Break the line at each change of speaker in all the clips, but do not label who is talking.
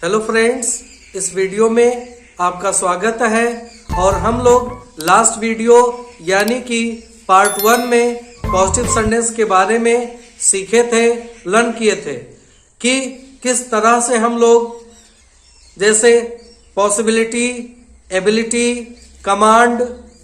Hello friends, इस video में आपका स्वागत है। और हम लोग लास्ट वीडियो यानी कि पार्ट 1 में पॉजिटिव सेंटेंस के बारे में सीखे थे, लर्न किए थे कि किस तरह से हम लोग जैसे possibility, ability, command,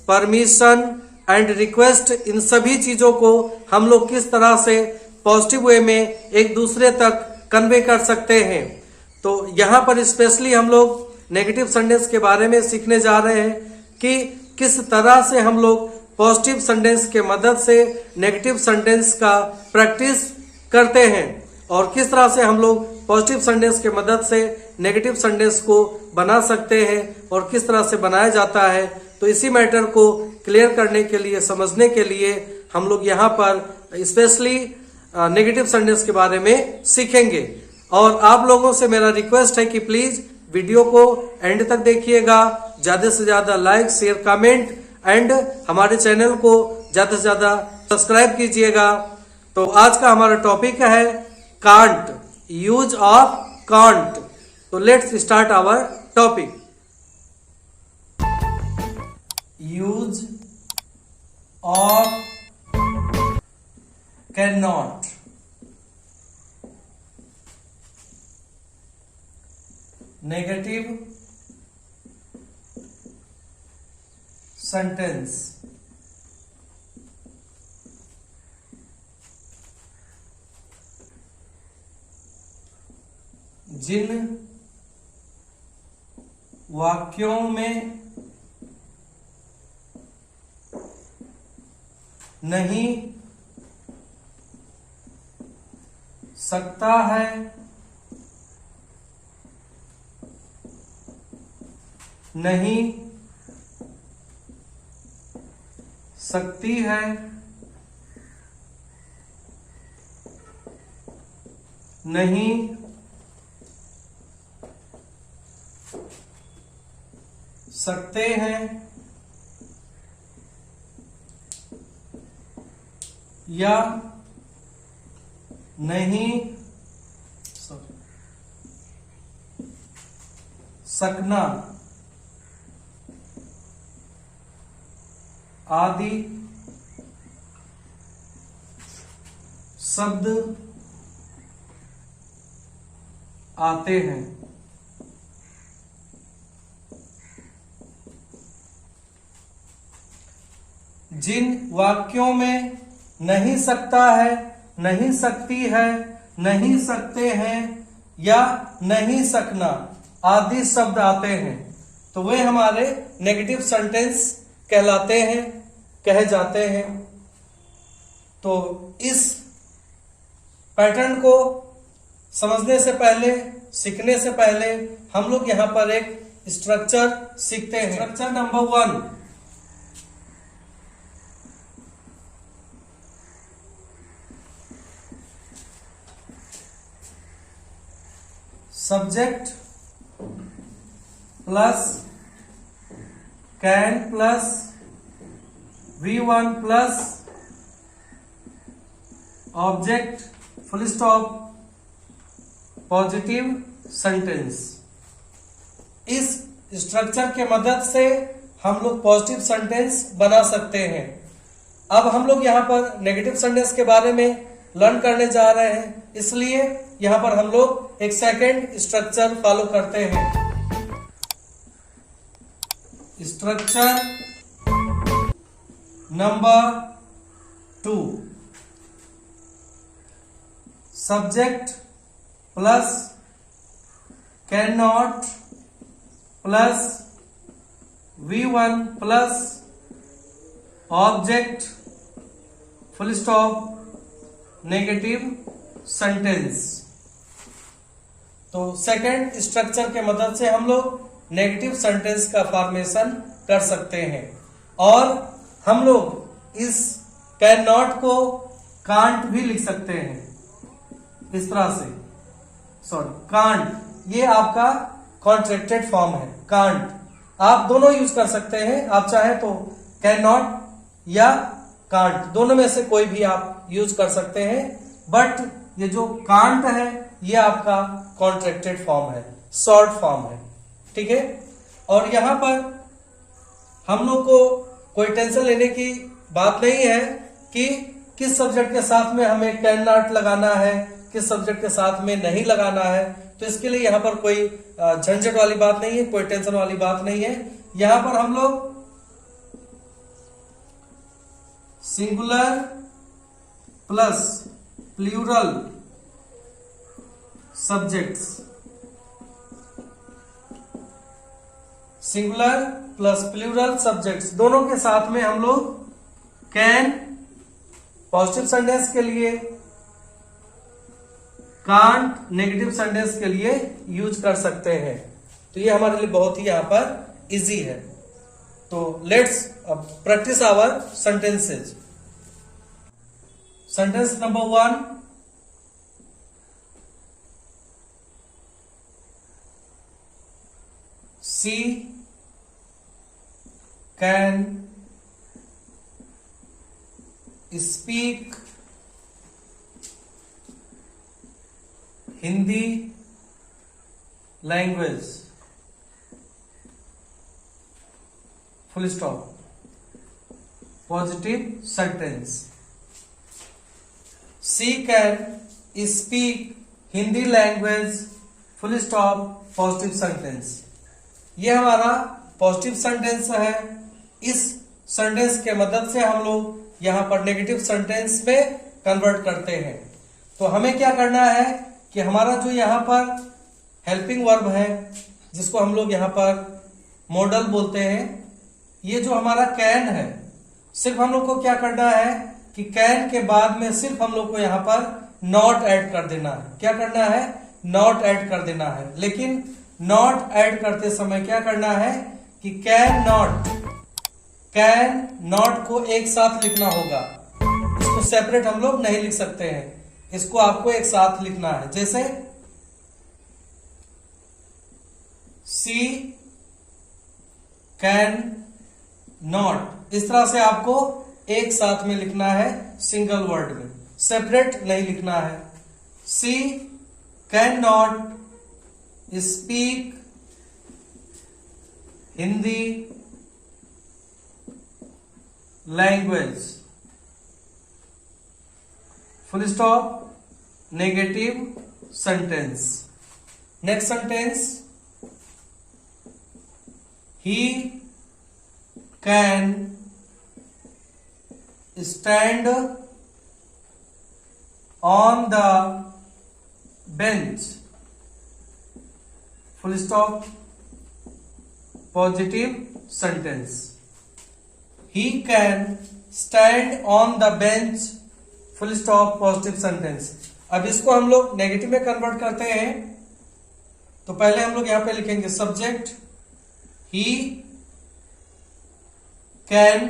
permission and request, इन सभी चीजों को हम लोग किस तरह से पॉजिटिव वे में एक दूसरे तक कन्वे कर सकते हैं। तो यहाँ पर स्पेशली हम लोग नेगेटिव सेंटेंस के बारे में सीखने जा रहे हैं कि किस तरह से हम लोग पॉजिटिव सेंटेंस के मदद से नेगेटिव सेंटेंस का प्रैक्टिस करते हैं और किस तरह से हम लोग पॉजिटिव सेंटेंस के मदद से नेगेटिव सेंटेंस को बना सकते हैं और किस तरह से बनाया जाता है। तो इसी मैटर को क्लियर करने के लिए, समझने के लिए हम लोग यहाँ पर स्पेशली नेगेटिव सेंटेंस के बारे में सीखेंगे। और आप लोगों से मेरा रिक्वेस्ट है कि प्लीज वीडियो को एंड तक देखिएगा, ज्यादा से ज्यादा लाइक, शेयर, कमेंट एंड हमारे चैनल को ज्यादा से ज्यादा सब्सक्राइब कीजिएगा। तो आज का हमारा टॉपिक है कांट, यूज ऑफ कांट। तो let's start our topic. Use of can not. Negative sentence. जिन वाक्यों में नहीं सकता है, नहीं सकती है, नहीं सकते हैं या नहीं सकना आदि शब्द आते हैं। जिन वाक्यों में नहीं सकता है, नहीं सकती है, नहीं सकते हैं या नहीं सकना आदि शब्द आते हैं तो वे हमारे नेगेटिव सेंटेंस कहलाते हैं, कहे जाते हैं। तो इस पैटर्न को समझने से पहले, सीखने से पहले हम लोग यहां पर एक स्ट्रक्चर सीखते हैं। Structure number 1, subject plus can plus V1 plus object full stop positive sentence. इस स्ट्रक्चर के मदद से हम लोग पॉजिटिव सेंटेंस बना सकते हैं। अब हम लोग यहाँ पर नेगेटिव सेंटेंस के बारे में लर्न करने जा रहे हैं, इसलिए यहाँ पर हम लोग एक सेकेंड स्ट्रक्चर फॉलो करते हैं। Structure number 2, subject plus can not plus V1 plus object full stop negative sentence. तो सेकेंड स्ट्रक्चर के मदद से हम लोग नेगेटिव सेंटेंस का फॉर्मेशन कर सकते हैं और हम लोग इस कैन नॉट को कांट भी लिख सकते हैं इस तरह से। कांट, ये आपका कॉन्ट्रैक्टेड फॉर्म है। कांट आप दोनों यूज कर सकते हैं, आप चाहे तो कैन नॉट या कांट, दोनों में से कोई भी आप यूज कर सकते हैं। बट ये जो कांट है ये आपका कॉन्ट्रैक्टेड फॉर्म है, शॉर्ट फॉर्म है, ठीक है। और यहां पर हम लोग को कोई टेंशन लेने की बात नहीं है कि किस सब्जेक्ट के साथ में हमें कैन नॉट लगाना है, किस सब्जेक्ट के साथ में नहीं लगाना है। तो इसके लिए यहाँ पर कोई झंझट वाली बात नहीं है, कोई टेंशन वाली बात नहीं है। यहां पर हम लोग singular plus plural subjects, singular plus plural subjects दोनों के साथ में हम लोग कैन पॉजिटिव सेंटेंस के लिए, कांट नेगेटिव सेंटेंस के लिए यूज कर सकते हैं। तो ये हमारे लिए बहुत ही यहां पर इजी है। तो let's practice our sentences. Sentence number 1, she can speak Hindi language, full stop, positive sentence. She can speak Hindi language, full stop, positive sentence. ये हमारा पॉजिटिव सेंटेंस है। इस सेंटेंस के मदद से हम लोग यहां पर नेगेटिव सेंटेंस में कन्वर्ट करते हैं। तो हमें क्या करना है कि हमारा जो यहाँ पर हेल्पिंग वर्ब है, जिसको हम लोग यहाँ पर मॉडल बोलते हैं, ये जो हमारा कैन है, सिर्फ हम लोग को क्या करना है कि कैन के बाद में सिर्फ हम लोग को यहाँ पर नॉट ऐड कर देना है। क्या करना है? नॉट ऐड कर देना है। लेकिन नॉट ऐड करते समय क्या करना है कि कैन नॉट को एक साथ लिखना होगा। इसको सेपरेट हम लोग नहीं लिख सकते हैं, इसको आपको एक साथ लिखना है। जैसे सी कैन नॉट, इस तरह से आपको एक साथ में लिखना है, सिंगल वर्ड में, सेपरेट नहीं लिखना है। She can not speak Hindi language, full stop, negative sentence. Next sentence, he can stand on the bench, full stop, positive sentence. He can stand on the bench, full stop, positive sentence. अब इसको हम लोग negative में convert करते हैं। तो पहले हम लोग यहां पे लिखेंगे सब्जेक्ट ही कैन।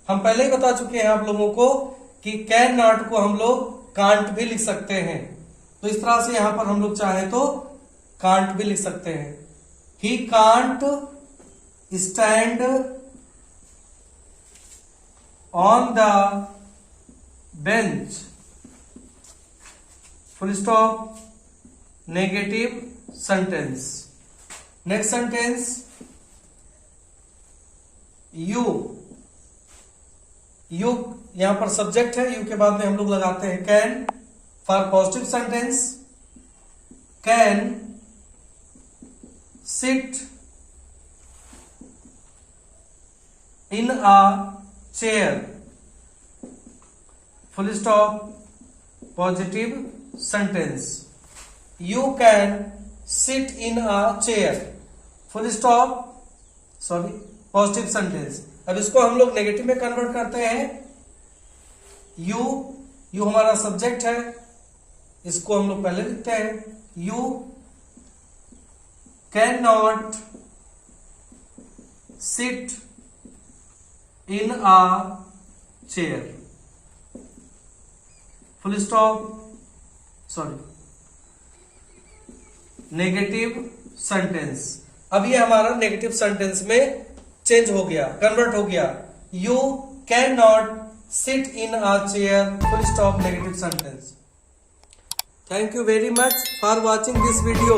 हम पहले ही बता चुके हैं आप लोगों को कि कैन नॉट को हम लोग कांट भी लिख सकते हैं। तो इस तरह से यहां पर हम लोग चाहे तो कांट भी लिख सकते हैं। He can't stand on the bench, full stop, negative sentence. Next sentence, you यहां पर सब्जेक्ट है, यू के बाद में हम लोग लगाते हैं can. For positive sentence, can sit in a chair, full stop, positive sentence. You can sit in a chair, full stop, sorry, positive sentence. अब इसको हम लोग नेगेटिव में कन्वर्ट करते हैं। यू हमारा सब्जेक्ट है, इसको हम लोग पहले लिखते हैं। You can not sit in a chair, full stop, sorry, negative sentence. अब ये हमारा नेगेटिव सेंटेंस में चेंज हो गया, कन्वर्ट हो गया। You can not sit in a chair, full stop, negative sentence. Thank you very much for watching this video.